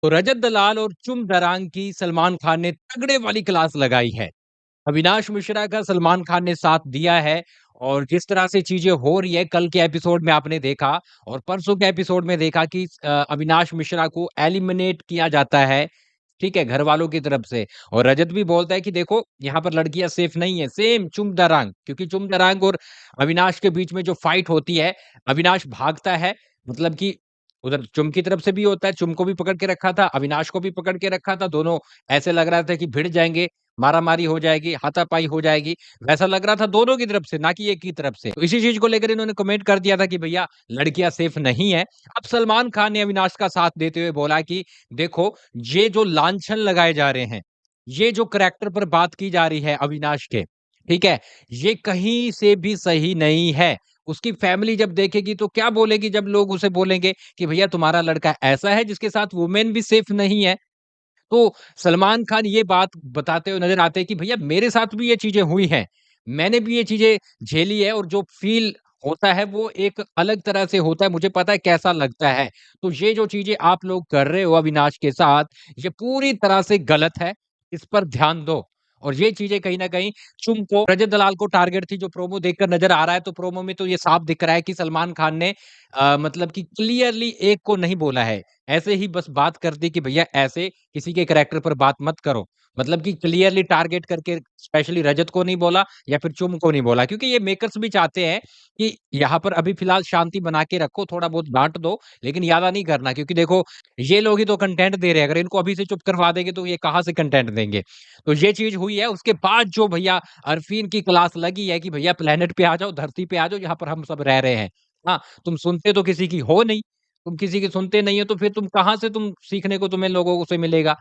तो रजत दलाल और चुम दरांग की सलमान खान ने तगड़े वाली क्लास लगाई है। अविनाश मिश्रा का सलमान खान ने साथ दिया है और जिस तरह से चीजें हो रही है कल के एपिसोड में आपने देखा और परसों के एपिसोड में देखा कि अविनाश मिश्रा को एलिमिनेट किया जाता है, ठीक है, घर वालों की तरफ से। और रजत भी बोलता है कि देखो यहाँ पर लड़कियां सेफ नहीं है, सेम चुम दरांग, क्योंकि चुम दरांग और अविनाश के बीच में जो फाइट होती है, अविनाश भागता है, मतलब कि उधर चुम की तरफ से भी होता है, चुम को भी पकड़ के रखा था, अविनाश को भी पकड़ के रखा था, दोनों ऐसे लग रहा था कि भिड़ जाएंगे, मारामारी हो जाएगी, हाथापाई हो जाएगी, वैसा लग रहा था दोनों की तरफ से, ना कि एक की तरफ से। तो इसी चीज को लेकर इन्होंने कमेंट कर दिया था कि भैया लड़कियां सेफ नहीं है। अब सलमान खान ने अविनाश का साथ देते हुए बोला कि देखो, ये जो लांछन लगाए जा रहे हैं, ये जो करैक्टर पर बात की जा रही है अविनाश के, ठीक है, ये कहीं से भी सही नहीं है। उसकी फैमिली जब देखेगी तो क्या बोलेगी जब लोग उसे बोलेंगे कि भैया तुम्हारा लड़का ऐसा है जिसके साथ वुमेन भी सेफ नहीं है। तो सलमान खान ये बात बताते हुए नजर आते हैं कि भैया मेरे साथ भी ये चीजें हुई हैं। मैंने भी ये चीजें झेली है और जो फील होता है वो एक अलग तरह से होता है, मुझे पता है कैसा लगता है। तो ये जो चीजें आप लोग कर रहे हो अविनाश के साथ, ये पूरी तरह से गलत है, इस पर ध्यान दो। और ये चीजें कहीं न कहीं तुमको रजत दलाल को टारगेट थी, जो प्रोमो देखकर नज़र आ रहा है, तो प्रोमो में तो ये साफ दिख रहा है कि सलमान खान ने मतलब कि क्लियरली एक को नहीं बोला है। ऐसे ही बस बात कर दी कि भैया ऐसे किसी के कैरेक्टर पर बात मत करो। मतलब कि क्लियरली टारगेट करके स्पेशली रजत को नहीं बोला या फिर चुम को नहीं बोला, क्योंकि ये मेकर्स भी चाहते हैं कि यहाँ पर अभी फिलहाल शांति बना के रखो, थोड़ा बहुत डाँट दो, लेकिन ज़्यादा नहीं करना, क्योंकि देखो ये लोग ही तो कंटेंट दे रहे हैं। अगर इनको अभी से चुप करवा देंगे तो ये कहाँ से कंटेंट देंगे? तो ये चीज़ हुई है। उसके बाद जो भैया अरफीन की क्लास लगी है कि भैया प्लेनेट पे आ जाओ, धरती पे आ जाओ, जहाँ पर हम सब रह रहे हैं। हाँ, तुम सुनते तो किसी की हो नहीं, तुम किसी की सुनते नहीं हो, तो फिर तुम कहाँ से तुम सीखने को तुम्हें लोगों से मिलेगा?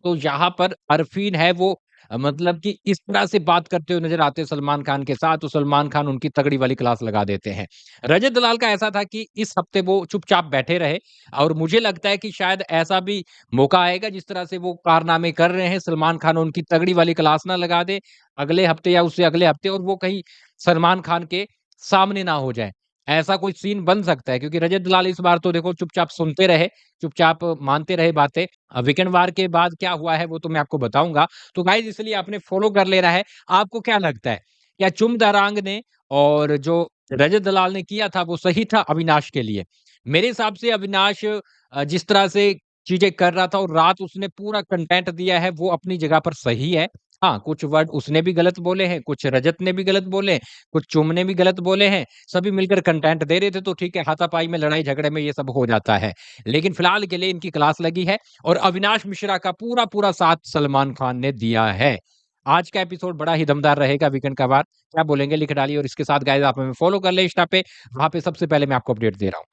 तो यहाँ पर अरफीन है वो मतलब कि इस तरह से बात करते हुए नज़र आते हैं सलमान खान के साथ, तो सलमान खान उनकी तगड़ी वाली क्लास लगा देते हैं। रजत दलाल का ऐसा था कि इस हफ्ते वो चुपचाप बैठे रहे और मुझे लगता है कि शायद ऐसा भी मौका आएगा, जिस तरह से वो कारनामे कर रहे हैं, सलमान खान उनकी तगड़ी वाली क्लास ना लगा दे अगले हफ्ते या उससे अगले हफ्ते, और वो कहीं सलमान खान के सामने ना हो जाए। ऐसा कोई सीन बन सकता है, क्योंकि रजत दलाल इस बार तो देखो चुपचाप सुनते रहे, चुपचाप मानते रहे बातें। वीकेंड वार के बाद क्या हुआ है वो तो मैं आपको बताऊँगा। तो गाइज़ इसलिए आपने फ़ॉलो कर लेना है। आपको क्या लगता है? क्या चुम दरांग ने और जो रजत दलाल ने किया था वो सही था अविनाश के लिए? मेरे हिसाब से अविनाश जिस तरह से चीज़ें कर रहा था और रात उसने पूरा कंटेंट दिया है वो अपनी जगह पर सही है। हाँ, कुछ वर्ड उसने भी गलत बोले हैं, कुछ रजत ने भी गलत बोले, कुछ चुम ने भी गलत बोले हैं। सभी मिलकर कंटेंट दे रहे थे तो ठीक है, हाथापाई में, लड़ाई झगड़े में ये सब हो जाता है। लेकिन फिलहाल के लिए इनकी क्लास लगी है और अविनाश मिश्रा का पूरा-पूरा साथ सलमान खान ने दिया है। आज का एपिसोड बड़ा ही दमदार रहेगा वीकेंड का वार। क्या बोलेंगे लिख डालिए और इसके साथ गाइस आप हमें फॉलो कर लें इंस्टा पे, वहाँ पे सबसे पहले मैं आपको अपडेट दे रहा हूँ।